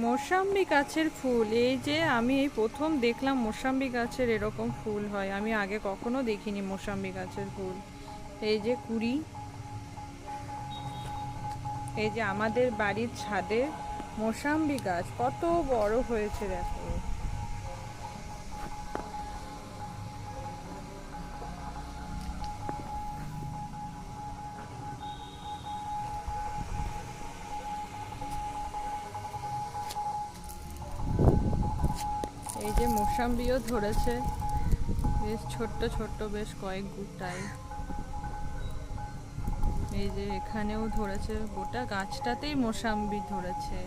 মৌসাম্বি গাছের ফুল, এই যে আমি এই প্রথম দেখলাম মৌসাম্বি গাছের এরকম ফুল হয়। আমি আগে কখনো দেখিনি মৌসাম্বি গাছের ফুল। এই যে কুড়ি, এই যে আমাদের বাড়ির ছাদে মৌসাম্বি গাছ কত বড় হয়েছে দেখো। এই যে মৌসাম্বিও ধরেছে, বেশ ছোট্ট ছোট্ট, বেশ কয়েক গুটাই। এই যে এখানেও ধরেছে, গোটা গাছটাতেই মৌসাম্বি ধরেছে।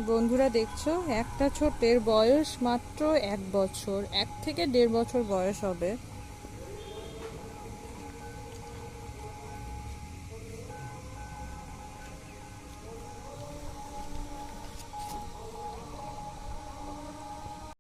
বন্ধুরা দেখছো, একটা ছোটের বয়স মাত্র 1 বছর, 1 থেকে 1.5 বছর বয়স হবে।